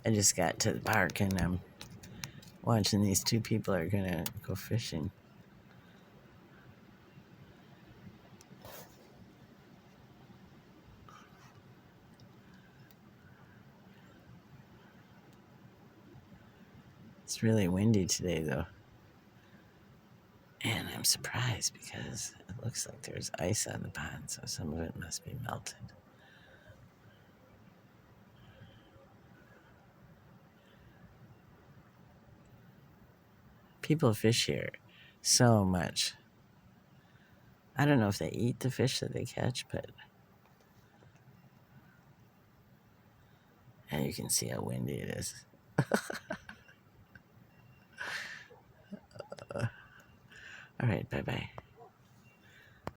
I just got to the park and I'm watching these two people are gonna go fishing. It's really windy today though. And I'm surprised because it looks like there's ice on the pond, so some of it must be melted. People fish here so much. I don't know if they eat the fish that they catch, but and you can see how windy it is. All right, bye-bye.